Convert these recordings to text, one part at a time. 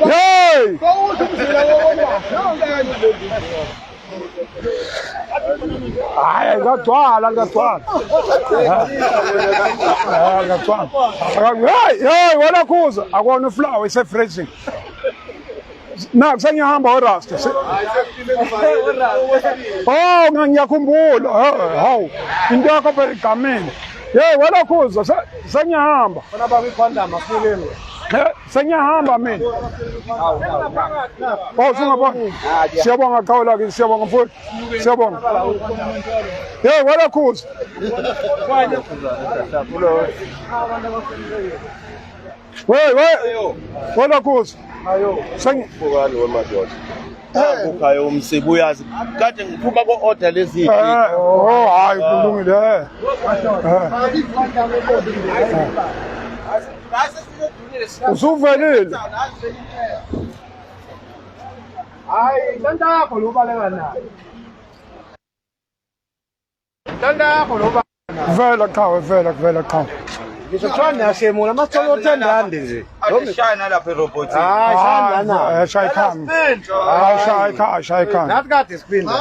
Hey! Hayi ngagcwala hey wena khuza akona uflower ise freezing sengiyahamba orasta oh ngiyakhumbula hawu into yakho phela igameni hey wena khuza sengiyahamba sengiyahamba mina oh singabona siyabonga Khawula ke siyabonga mfowethu siyabonga hey wena khuza wena khuza sengibukani wemadoda ukhayo umsibo uyazi kade ngiphuma ko-order leziphi oh hayi kulungile usuvelile hayi tanda yakho lo baleka nayo tanda yakho lo vela Khawula ngizotshwana nashemula masicela uthendande nje ashayina lapha erobotini shaya ikhanda nathi kade siphinda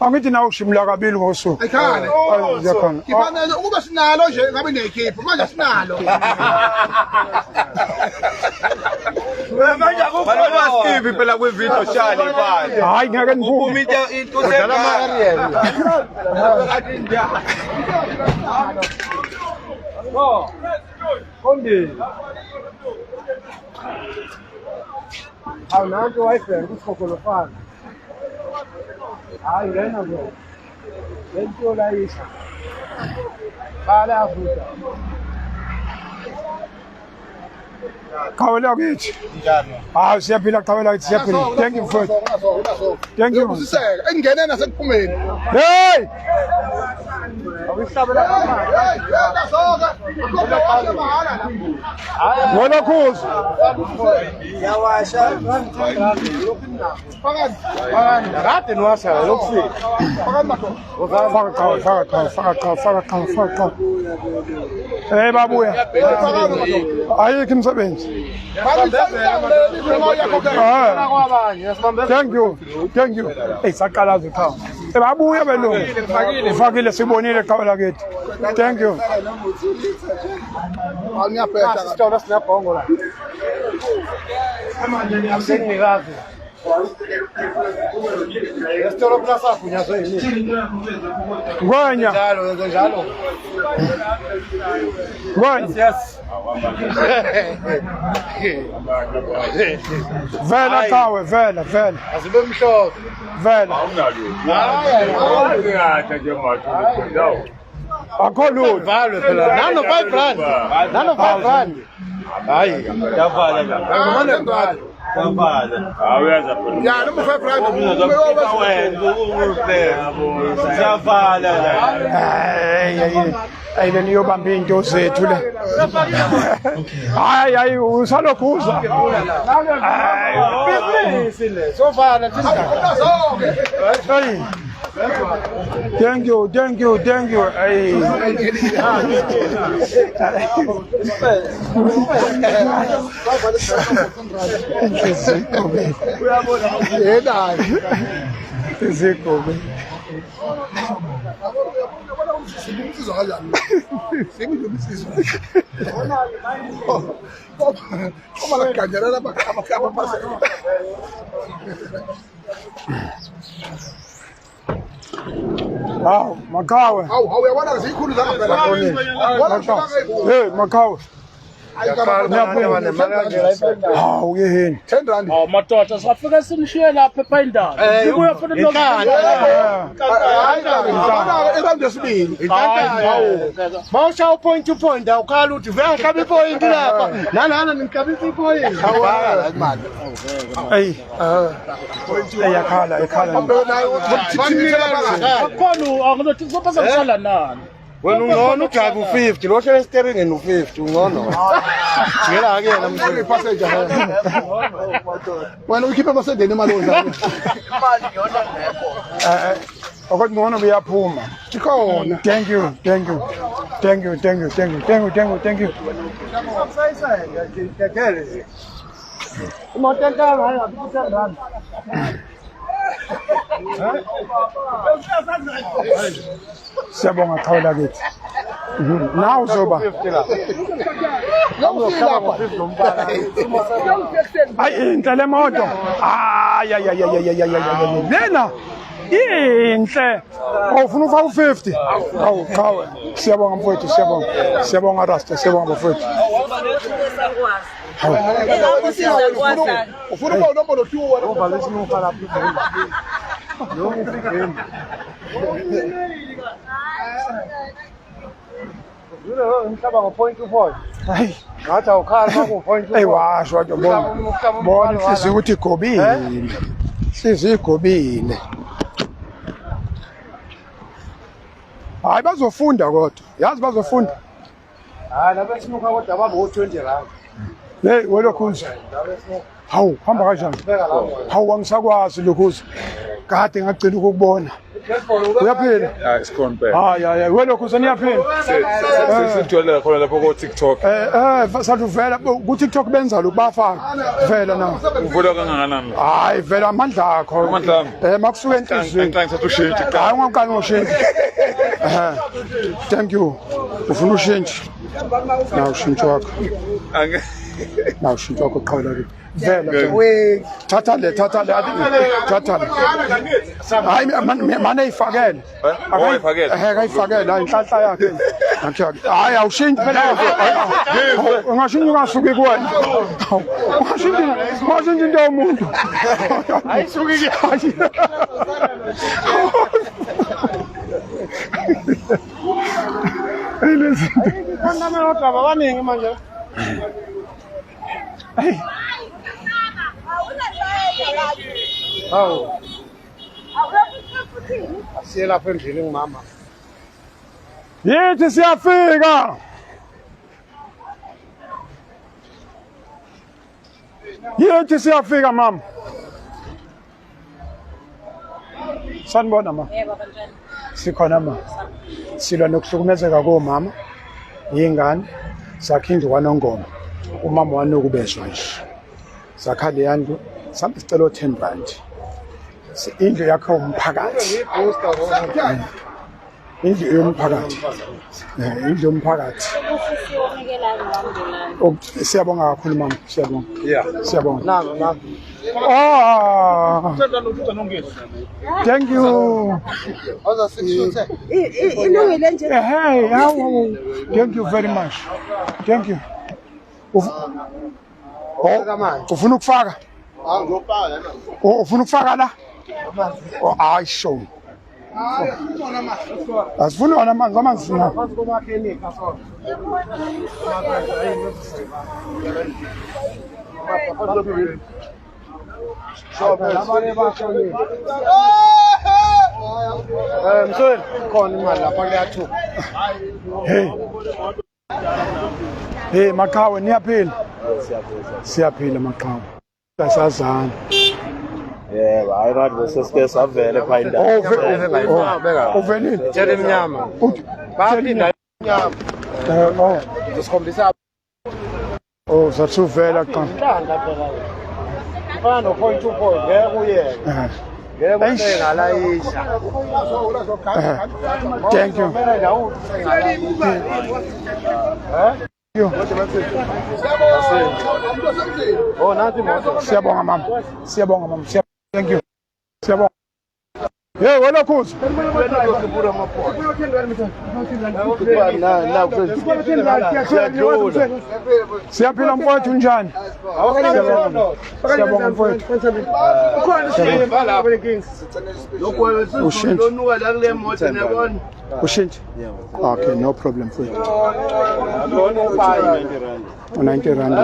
angithi nawe ushimula kabili ngosuku ekhaya ifanele ukuba sinalo nje ngabe neyikhipha manje sinalo manje akubasikibi phela kwivideo shali phandle hayi ngeke ngivume into sengala Kondi. Awunanto wayifela kusikhokolofana. Hayi ngena bro. Lento layisa. Bala avuta. Khawula kithi siyaphila Khawula kithi siyaphila thank you for thank you engene nasekuphumeni hey wena khuza kade niwashala lokufika faka hey babuya ayikho imsebenzi thank you hey saqalaza Khawula babuya belungu ufakile sibonile Khawula kithi thank you ngiyaphetha sitolo sinabhongo la sengikazi Esitolo plasa kunyazwe yini Ngwenya njalo Ngwenya yes Vela Kawe vela asibe mhlophe vela akho lutho valwe phela nano 5 rand nano 5 rand hayi yavala la yavala awuyaza phela ya noma 5 rand yavala la ayile niyobamba into zethu le hayi usalokhuza business le so far hey thank you hey Zikobe Simumsizo kanjani? Sengiyomsizo. Uma la kanjana lapha abapasa. Hawu Makawe. Hawu uyabona zikhulu zangapela. Hey Makawe. Hawu yini 10 rand. Oh madoda safika sinishiye lapha ePhindana. Sibuya futhi Mawusha point to point awukhala uthi vele kabi point lapha nalana nikabisa ipoint hey yakhala akhona angizothi uzopasa kusala nani. wena ungcono ujabe u50 lo shela steering u50 ungcono ngela ke namhlanje passenger wena ukhipha passenger imali ozana imali yona ngekho akho ngcono buyaphuma ikhona thank you Thank you. Siyabonga Qhawela kithi. Now zoba. Ay inhle le moto. Ay. Lena inhle. Awufuna ufaka u50. Awu Qhawe. Siyabonga mfowethu, siyabonga Rasta, siyabonga mfowethu. Ufuna ukuba unombolo 2 Hayi. Ngathi awukhala maku-point Washo wathi bona inhliziyo ukuthi igobile. Inhliziyo igobile. Hayi bazofunda kodwa. Yazi bazofunda. hayi labesinuka kodwa babu-20 rand. Hey welokhuza. Hawu hamba kanjani? Hawu angisakwazi lokhuza. Kade ngagcina ukukubona. Uyaphila? Hayi sikhona phela. Hayi welokhuza niyaphila? Sesitholela khona lapho ku TikTok. Sathi vela ku TikTok benza lokhu bafaka. Vela na. Uvula kangakanani? Hayi vela amandla akho. Amandla ami? Makusuka enhlizweni. Ngicela ushintshe. Hayi ungaqali ngoshintshe. Thank you. Ufuna ushintshe? Na ushintshe wakho. Na ushintshe wakho Qhawela kithi. Vela thatha le hayi mane ifakele akayifakele hayi inhlanhla yakhe hayi awushintshe phela ungashintsha ungasuki kuwena ungashintsha into yomuntu ayisuki abaningi manje. Hawu. Asiye lapha endlini ngimama. Yithi siyafika. Yithi siyafika mama. Sanibona mama. Yebo kanjani? Sikhona mama. Silwa nokuhlukumezeka komama. Yingane sakhinda kwanongoma. Umama wanokubeshwa nje. Sakhale yantu sambe sicela 10 rand. Indlu yakho umphakathi. Indlu yomphakathi. Indlu yomphakathi. Siyabonga kakhulu mama, siyabonga. Yeah. Siyabonga. Nanga. Thank you. Awuzasishuthe. Ilungile nje. Hey, thank you very much. Thank you. Ufuna ukufaka? Ufuna ukufaka la? Hayi show. Asifuna wona amanzi sina. Msweni khona imali lapha kuyathuka. Hey Maqhawe niyaphila? Siyaphila Maqhawe. Sasazana. Yebo, hayi manje sesike savele pha indawo. Uvelile? Tshela emnyama. Baphinda emnyama. Usikhombisa Sathuvela qha. Inhlanda phela. Fana no-point to point ngeke uyeke. Ngeke ungalayisha. Thank you. Oh, nathi moto. Siyabonga mama. Siyabonga mama. Thank you. Siyabonga. Hey, wena Khuzi. Siyaphila mfowethu njani? Siyabonga mfowethu. Ushintshe. Okay, no problem mfowethu. 90 rand.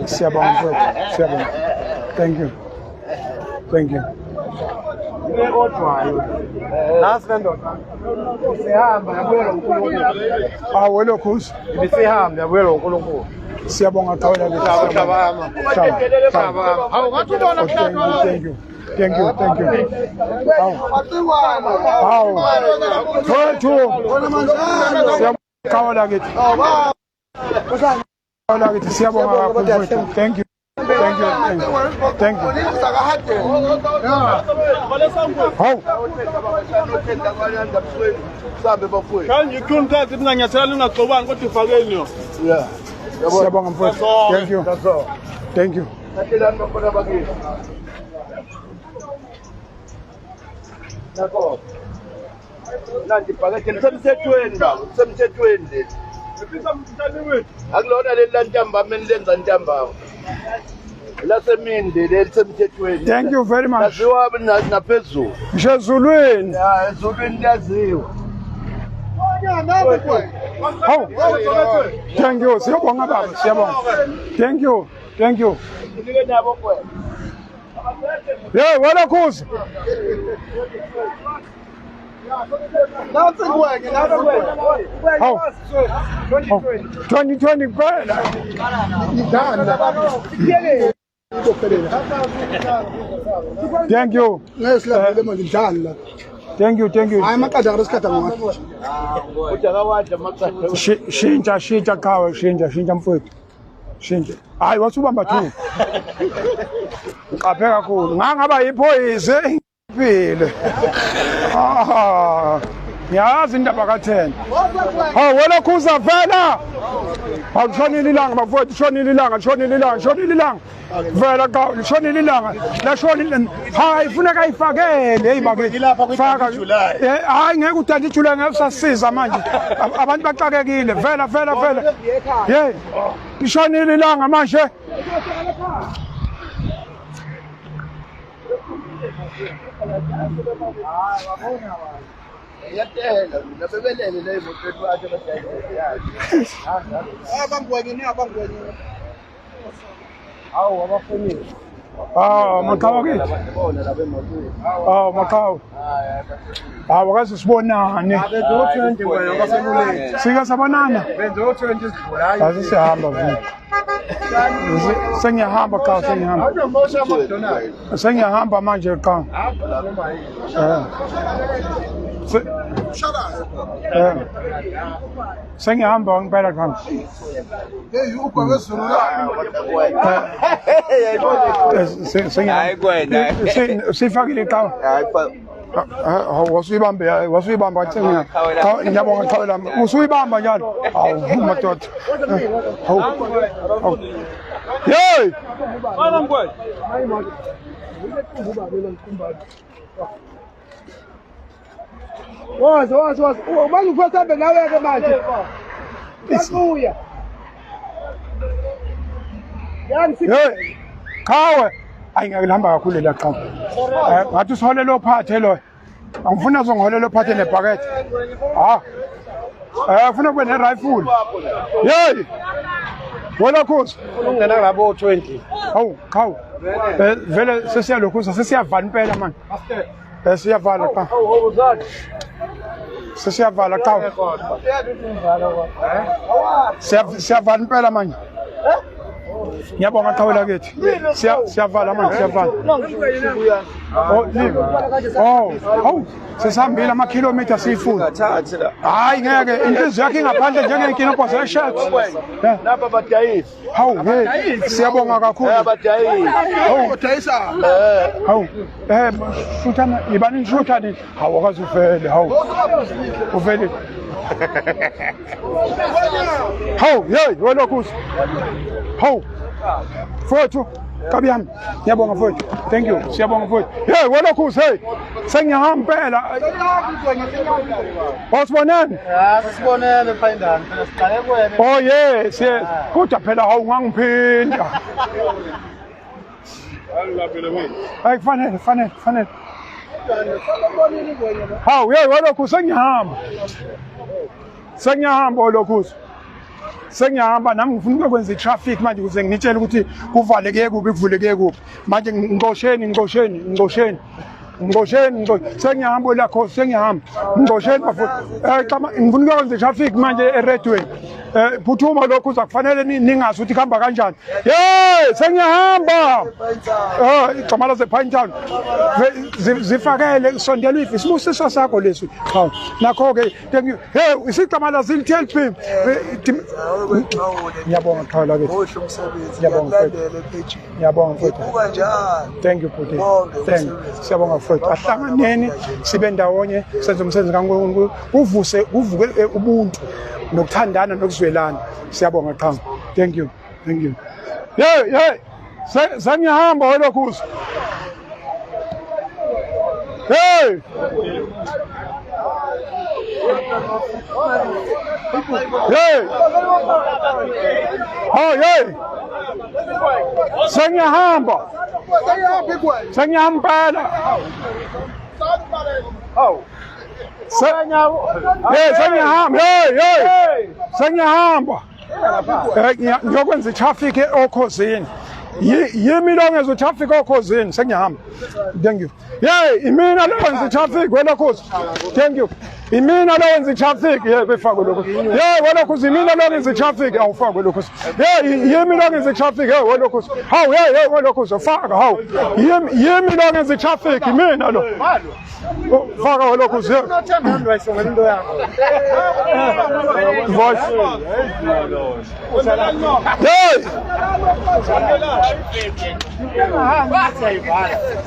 Siyabonga mfowethu. Siyabonga. Thank you. Thank you. Nasi ndoda. Sihamba yabuyela uNkulunkulu. Wena Khuzi. Ibisihamba yabuyela uNkulunkulu. Siyabonga Qhawela kithi. Hawu ngathi ubona Thank you. Thank you. Hawu. Mfowethu. Siyabonga kithi. Kawula kithi siyabonga kakhulu mfowethu. Thank you. Hawu. Kan yikhunta ukuthi ninganyathela ningagxobani kodwa ifakeni yo. Yeah. Siyabonga mfowethu. Thank you. Nanti phakathi lisemthethweni baba, lisemthethweni leli. Akulona leli lantambama lenza ntambama. Laseminde leli lisemthethweni. Thank you very much. Laziwa naphezulu. Ngisho ezulwini. Ya, ezulwini laziwa. Hawu. Thank you. Siyabonga baba, siyabonga. Thank you. Nike nabo kwena. Hey, wena Khusi. Hawu. 2020 kuphela. Thank you. Ngesilaphe manje njalo. Thank you. Hayi maqada ngasikhatha ngathi. Utakawadla maqada. Shintsha kawe, shintsha mfowethu. Shintsha. Hayi wasubamba thu. Uqaphe kakhulu. Ngangaba yiphoyise impilo. Yazi indaba ka10. Hawu wena Khuza vela. Awushonile ilanga bafowethu, shonile ilanga. Vela ka shonile ilanga. La shonile. Hayi funeka ayifakele hey bake. Faka hayi ngeke uthanda iJuly ngeke usasiza manje. Abantu baxakekile. Vela. Hey. Ishonile ilanga manje. Yatela, nabebelele le moto wakhe basayaya. Abangwenye. Hawu abafonile. Makhawa ke. Makhawa. Wakaze sibonane. Sika sabonana. Benzo 20 sidlula. Asihamba vini. Sengiyahamba ka sengiyahamba. Sengiyahamba manje ka. Sengiyahamba ngempela ka. Hey ukwezulu la. Sifakile ka. Wasuyibamba tsenga. Ngiyabonga khawela. Usuyibamba njalo. Hawu madoda. Hawu. Hey! Bana mkwethu. Wazi. Manje ufuna sambe nawe ke manje. Uyabuya. Hey! Khawe. Ayingihamba kakhulu la qhamu. Ngathi usiholele ophathe lo. Angifuna uzongiholela ophathe nebhakede. Ufuna kube ne-rifle. Hey! Wena Khusi. Ungena ngabo 20. Hawu, khawu. Vele sesiyalokhuza sesiyavala impela manje. Siyavala ka. Sesiyavala ka. Siyavala impela manje. Ngiyabonga khawela kithi. Siyavala manje siyavala. Hawu. Sesihambile amakhilomitha siyifuna. Hayi ngeke inhliziyo yakhe ingaphandle njengenkinobho ze-shirt. Napa badayisi. Hawu siyabonga kakhulu. Abadayisi. Hawu udayisa. Hawu shuthana ibani shuthani. Hawu akaze uvele hawu. Uvele. Hawu wena Khusi. Hawu. Mfowethu kabiyami. Ngiyabonga mfowethu. Thank you. Siyabonga mfowethu. Hey wena Khusi hey. Sengiyahamba phela. Wasibonani? Sibonene phayindana. Siqale kwena. Yes. Kodwa phela hawu ngangiphinda. Hayi kufanele. Hawu wena Khusi sengiyahamba lokhuzi. Sengiyahamba nami ngifuna ukwenza i-traffic manje ukuze nginitshele ukuthi kuvaleke kuphi kuvuleke kuphi. Manje ngqosheni. Sengiyahamba la Khosi sengiyahamba. Ngqosheni bafuna. Ngifuna ukwenza i-traffic manje eRedway. phuthuma lokhu uzakufanele ningazi ukuthi kuhamba kanjani. Hey, sengiyahamba. Igama lase Pinetown. Zifakele sondela ifi sibusiso sakho leso. Hawu. Nakho ke thank you. Hey, isigama la ZTLP. Ngiyabonga qhala ke. Ngiyabonga mfowethu. Thank you Bhuti. Thank you. Siyabonga mfowethu. Ahlanganeni sibe ndawonye senze umsebenzi kaNkulunkulu. Uvuke ubuntu nokuthandana nokuzwelana. Siyabonga qhamu. Thank you. Thank you. Hey. Sengiyahamba welokhuza. Hey. Hey. Oh, hey. Sengiyahamba. Sengiyahamba. Oh. Sengiyahamba. Hey. Sengiyahamba. Ngiyokwenza traffic okhosini. Yimi lo ngezo traffic okhosini sengiyahamba. Thank you. Hey, imina lo wenza traffic welokhuza. Thank you. Imina lo wenza traffic befakwe lokho. Welokhuza imina lo wenza traffic awufakwe lokho. Yimi lo wenza traffic welokhuza. Hawu welokhuza faka hawu. Yimi lo wenza traffic imina lo. Faka welokhuza. Unothanda isonga into yakho. Voice. Hey.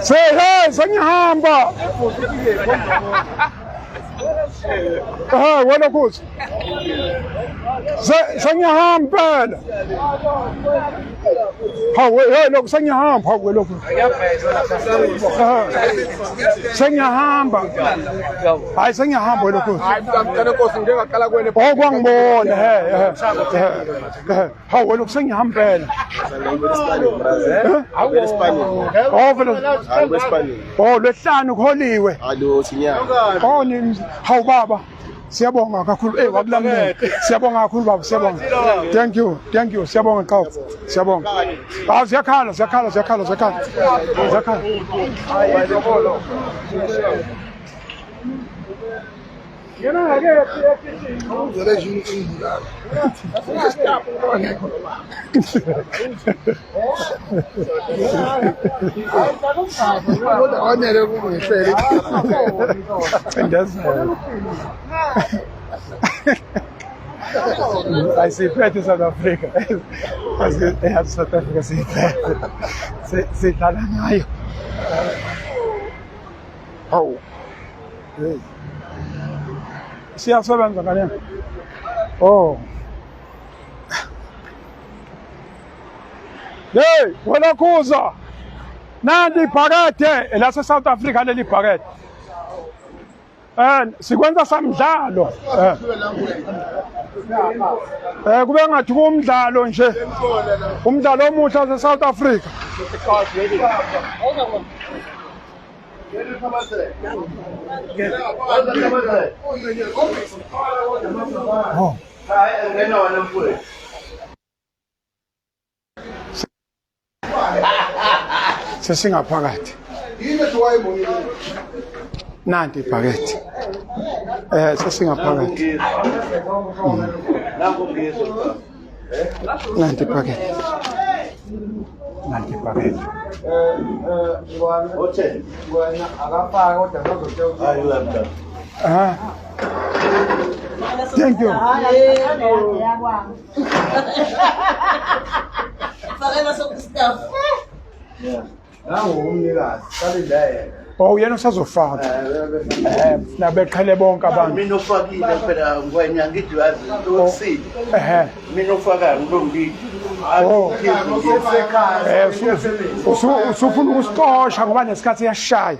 Say hey, sengiyahamba. Welokhuza. Sengiyahamba. Hawu lokho sengiyahamba welokhuza. Sengiyahamba. Hayi sengiyahamba welokhuza. Ngicela Nkosi ngingaqala kwene. Kwangibona hawu welokhu sengiyahambela. Lwehlanu kuholiwe. Hawu baba siyabonga kakhulu wakulamela siyabonga kakhulu baba siyabonga. Thank you siyabonga qhawu siyabonga. Hawu siyakhala. I see flat in South Africa. South Africa see flat. See dlala ngayo. Hawu. Siyasebenza ngale. Oh. Hey, welokhuza. Nandi phakethe la South Africa leli phakethe. Sikwenza samdlalo. Kube ngathi kumdlalo nje. Umdlalo omuhle wase South Africa. Oh. Sesingaphakathi. Nanti phakathi. Sesingaphakathi. Nanti phakathi. Nanti phakathi. Thank you. Oh, yena usazofaka. Nabeqhele bonke abantu. Mina ufakile phela ngwenya ngithi yazi usile. Mina ufaka ngilombi. Usufuna ukusiqosha ngoba nesikhathi yashaya.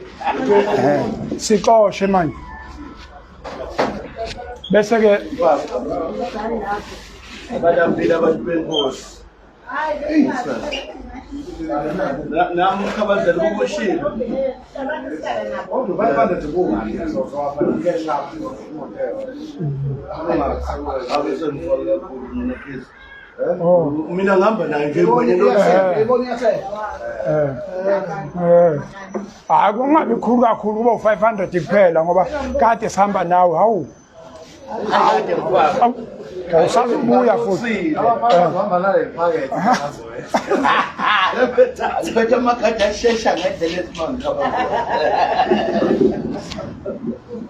Siqoshe manje. Bese ke abadambile abantu benkosi. Namukhabazela ukushila. Mina ngihamba naye nje kungabi khulu kakhulu kuba u500 kuphela ngoba kade sihamba nawe hawu. awusazubuya futhi Siphethe amakhadi ashesha ngendlela esimanga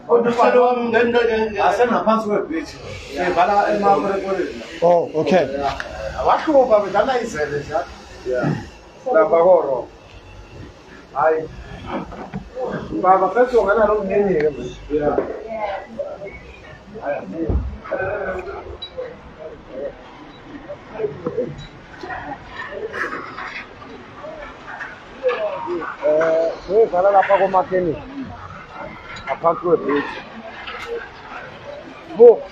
Odusalo wami ngento Asengaphansi kwebridge. Sivala emakorekoreni. oh okay Awahlupa bedala izele nje. Yeah. Lapha koro. Hayi. Baba phethe ungana lo mnini ke manje. Yeah. Sivala lapha komakeni. Aphansi kwebridge. Bo.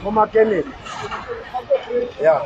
Komakeni. Yeah.